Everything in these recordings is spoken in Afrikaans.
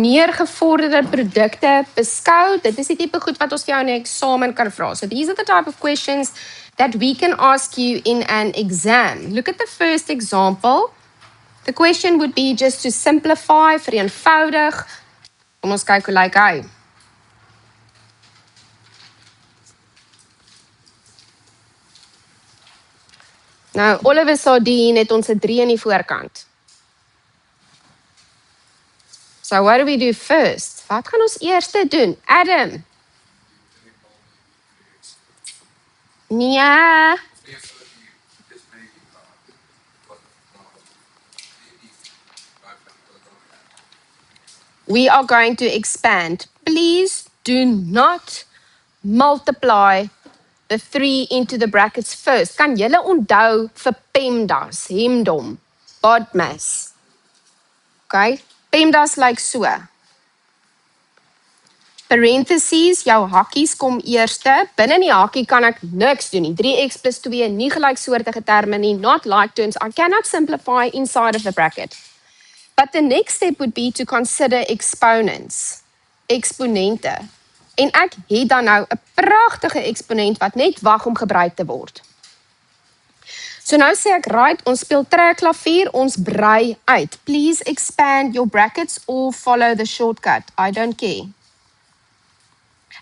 meer gevorderde produkte beskou. Dit is die tipe goed wat ons vir jou in 'n eksamen kan vra. So these are the type of questions that we can ask you in an exam. Look at the first example. The question would be just to simplify, vereenvoudig. Kom ons kyk hoe lyk hy. Nou, Oliver Sardine het ons 'n 3 in die voorkant. So what do we do first? Wat gaan ons eers doen? Adam. Nee. We are going to expand. Please do not multiply the 3 into the brackets first. Kan julle onthou vir PEMDAS, hemdom, BODMAS? Okay, PEMDAS lyk so. Parentheses, jou hakkies kom eerste. Binne in die hakkie kan ek niks doen nie. 3x plus 2, nie gelyksoortige terme nie, not like terms. I cannot simplify inside of the bracket. But the next step would be to consider exponents, exponente. En ek het dan nou 'n pragtige eksponent wat net wag om gebruik te word. So nou sê ek, right, ons speel trekklavier, ons brei uit. Please expand your brackets or follow the shortcut. I don't care.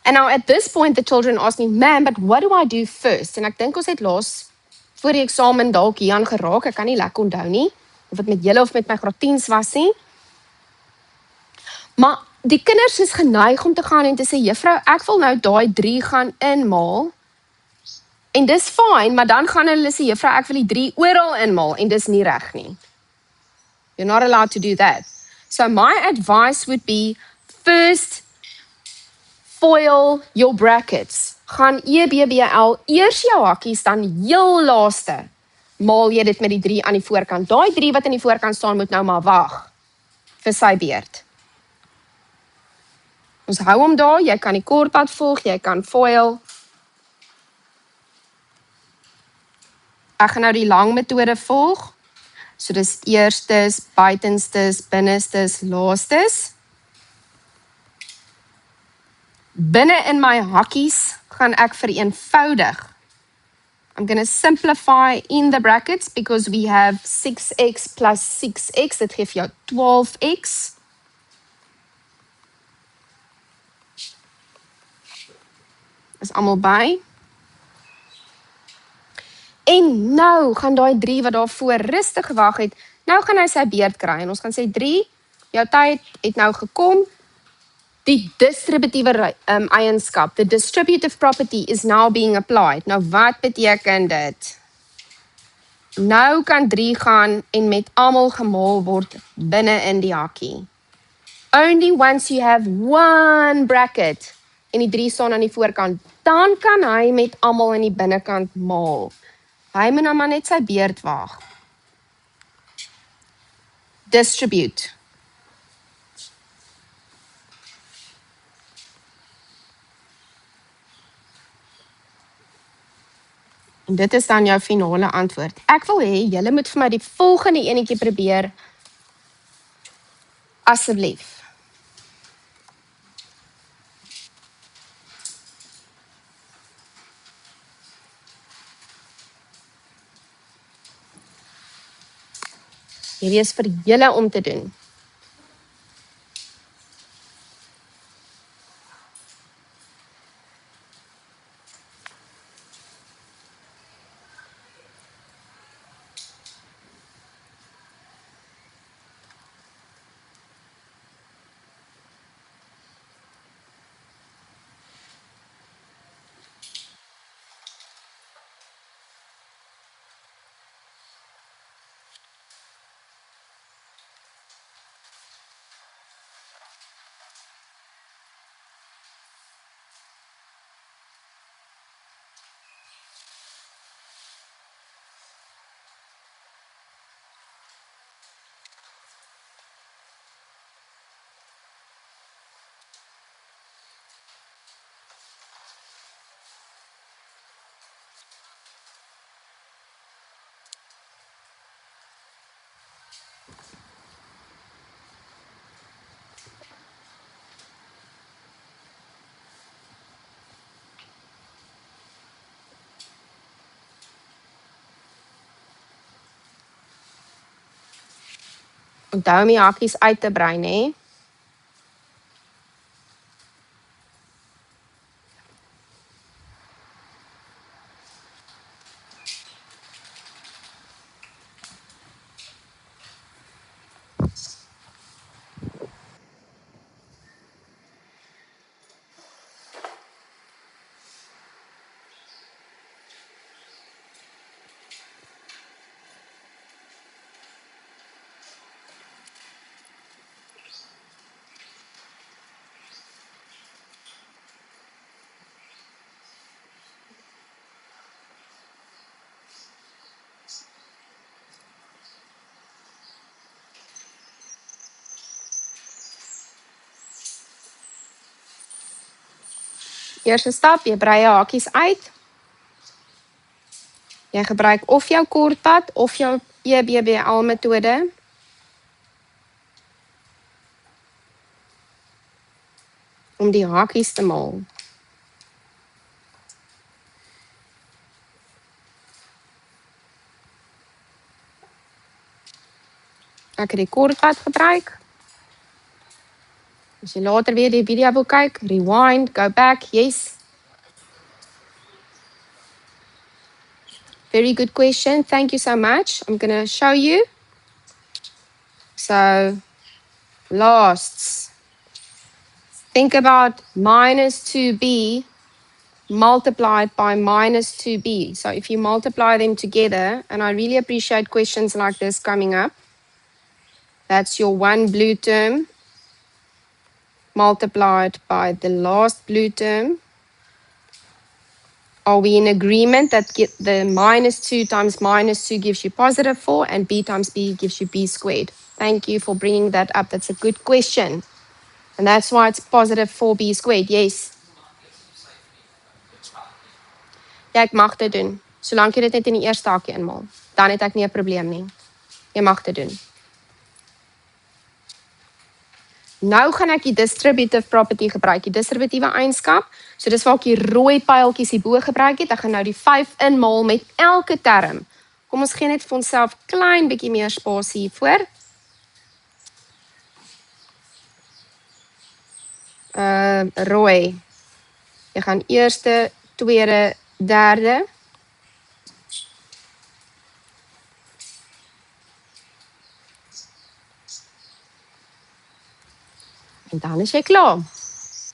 And now at this point the children ask me, "Ma'am, but what do I do first?" En ek dink ons het laas voor die eksamen dalk hieraan geraak. Ek kan nie lekker onthou nie of dit met julle of met my graad 10s was nie. Maar die kinders is geneig om te gaan en te sê, "Juffrou, ek wil nou daai 3 gaan inmaal." En dis fyn, maar dan gaan hulle sê, "Juffrou, ek wil die 3 oral inmaal," en dis nie reg nie. You're not allowed to do that. So my advice would be, first foil your brackets. Gaan EBBL, eers jou hakkies, dan heel laaste maal jy dit met die 3 aan die voorkant. Daai 3 wat in die voorkant staan moet nou maar wag vir sy beurt. Ons hou hom daar, jy kan die kortpad volg, jy kan foil. Ek gaan nou die lang metode volg. So dis eerstes, buitenstes, binnenstes, laastes. Binne in my hakkies gaan ek vereenvoudig. I'm going to simplify in the brackets because we have 6x plus 6x. Dit gee vir jou 12x. Is almal by? En nou gaan daai 3 wat daarvoor rustig gewag het, nou gaan hy sy beurt kry. En ons gaan sê 3, jou tyd het nou gekom. Die distributiewe eienskap, the distributive property is now being applied. Nou wat beteken dit? Nou kan 3 gaan en met almal gemaal word binne in die hakkie. Only once you have one bracket en die 3 staan aan die voorkant, dan kan hy met almal in die binnekant maal. Hy moet nou maar net sy beurt wag. Distribute. En dit is dan jou finale antwoord. Ek wil hê julle moet vir my die volgende enetjie probeer. Asseblief. Hierdie is vir julle om te doen. Onthou om die hakies uit te brei, hè? Eerste stap, jy brei jou hakies uit. Jy gebruik of jou kortpad of jou EBBL metode. Om die hakies te maal. Ek het die kortpad gebruik. As jy later weer die video wil kyk, rewind, go back, yes. Very good question, thank you so much. I'm going to show you. So, lasts. Think about minus 2b multiplied by minus 2b. So if you multiply them together, and I really appreciate questions like this coming up, that's your one blue term multiplied by the last blue term. Are we in agreement that the minus 2 times minus 2 gives you positive 4 and b times b gives you b squared? Thank you for bringing that up. That's a good question. And that's why it's positive 4b squared. Yes. Ja, ek mag dit doen. Solank jy dit net in die eerste hakie inmaal. Dan het ek nie 'n probleem nie. Jy mag dit doen. Nou gaan ek die distributive property gebruik, die distributiewe eienskap. So dis waar ek die rooi pyltjies hierbo gebruik het. Ek gaan nou die 5 inmaal met elke term. Kom ons gee net vir onsself klein bietjie meer spasie hiervoor. Rooi. Jy gaan eerste, tweede, derde. En dan is jy klaar.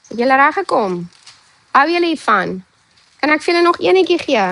Het julle reg gekom? Hou julle hiervan? Kan ek vir julle nog enetjie gee?